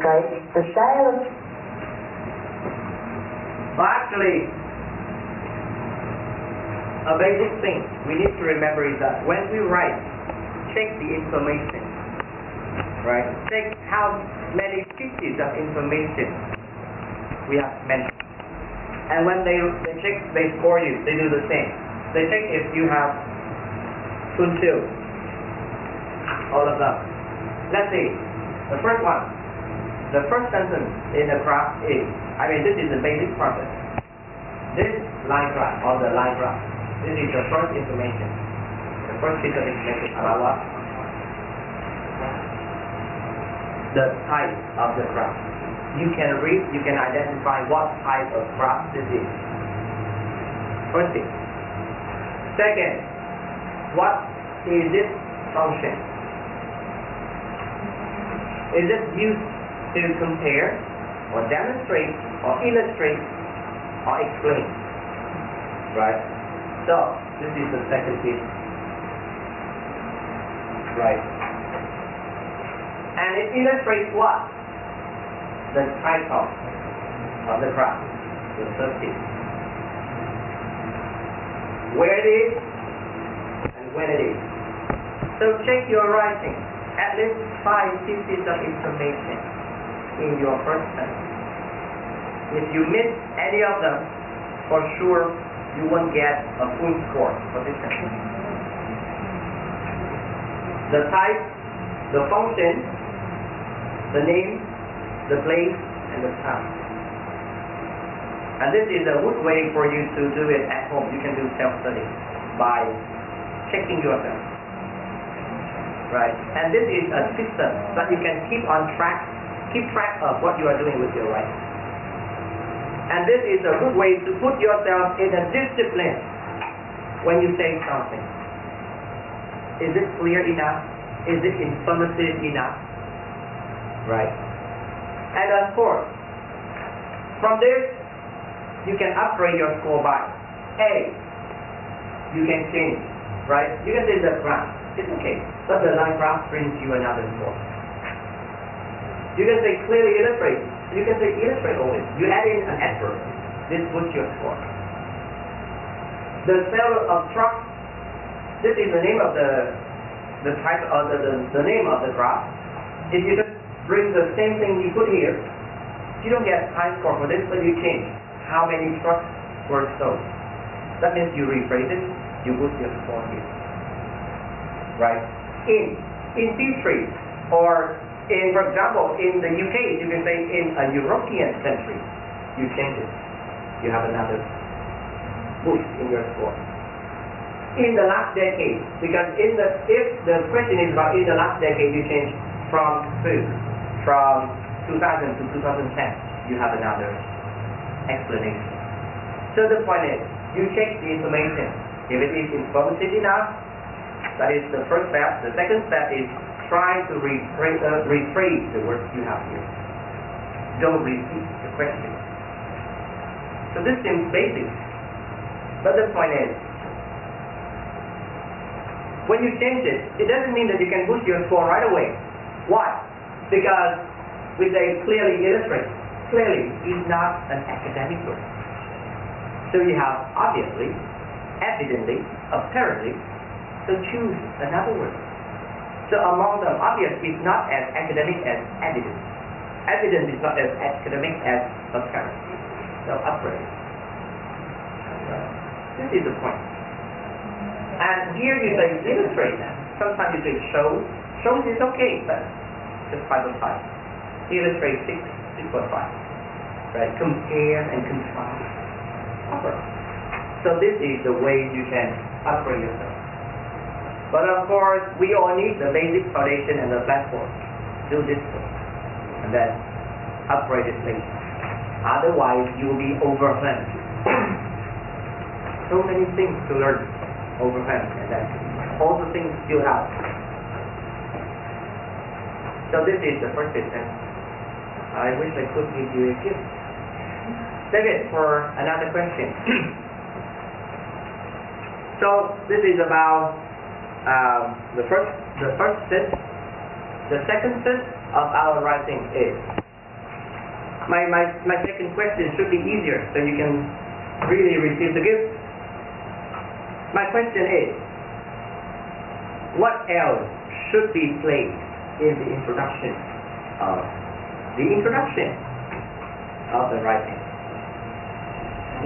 demonstrate the sale of... Well, actually, a basic thing we need to remember is that when we write, check the information, right? Check how many pieces of information we have mentioned. And when they check, they score you, they do the same. They check if you have fulfilled all of them. Let's see, the first one. The first sentence in the graph is, this is the basic process. This line graph, or the line graph, this is the first information. The first piece of information about what? The type of the graph. You can read, you can identify what type of graph this is. First thing. Second, what is this function? Is it used to compare, or demonstrate, or illustrate, or explain? Right? So, this is the second piece. Right? And it illustrates what? The title of the graph. The third piece. Where it is, and when it is. So check your writing. At least 5 pieces of information in your first sentence. If you miss any of them, for sure you won't get a full score for this sentence. The type, the function, the name, the place, and the time. And this is a good way for you to do it at home. You can do self-study by checking yourself. Right? And this is a system that you can keep track of what you are doing with your writing. And this is a good way to put yourself in a discipline when you say something. Is it clear enough? Is it informative enough? Right? And of course, from this, you can upgrade your score by A. You can change, right? You can say the graph. It's okay. But the line graph brings you another score. You can say clearly illustrate. You can say illustrate always. You add in an adverb. This puts your score. The sale of truck. This is the name of the type of the name of the graph. If you just bring the same thing you put here, you don't get high score for this, but you change how many trucks were sold. That means you rephrase it, you boost your score here. Right? In C3, or in, for example, in the UK, you can say in a European country, you change it. You have another boost in your score. In the last decade, because if the question is about in the last decade, you change from 2000 to 2010, you have another explanation. So the point is, you check the information. If it is informative enough, that is the first step. The second step is try to rephrase the words you have here. Don't repeat the question. So this seems basic. But the point is, when you change it, it doesn't mean that you can boost your score right away. Why? Because we say clearly illustrate. Clearly is not an academic word. So you have obviously, evidently, apparently, so choose another word. So among them, obvious is not as academic as evident. Evident is not as academic as apparent. So upgrade. This is the point. And here you say illustrate. Sometimes you say show. Shows is okay, but just 5.5. Illustrate 6.5. Right? Compare and contrast. Upgrade. So this is the way you can upgrade yourself. But of course, we all need the basic foundation and the platform. Do this first, and then upgrade it later. Otherwise, you will be overwhelmed. So many things to learn, overwhelmed, and then all the things still out. So this is the first system. I wish I could give you a gift. Save it for another question. So this is about the first set. The second set of our writing is My second question should be easier, so you can really receive the gift. My question is, what else should be placed in the introduction of the writing?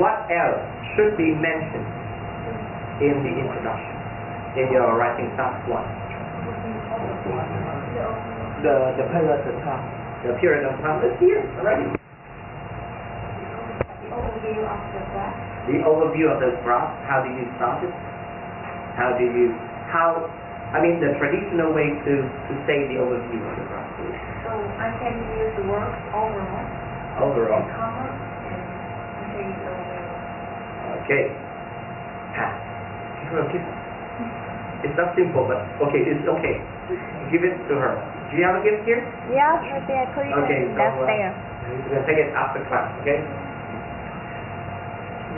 What else should be mentioned in the introduction in your writing task 1? The period of time. The period of time is here already. The overview of the graph. The overview of the graph. How do you start it? The traditional way to say the overview of the graph. So I can use the word overall. Overall. Comma and say the overall. Okay. It's not simple, but okay, it's okay. Give it to her. Do you have a gift here? Yeah, right there. Put it Okay, so, downstairs. You can take it after class, okay?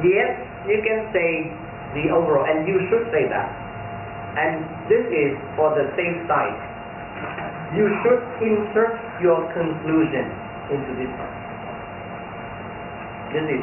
Yes, you can say the overall, and you should say that. And this is for the safe side. You should insert your conclusion into this one. This is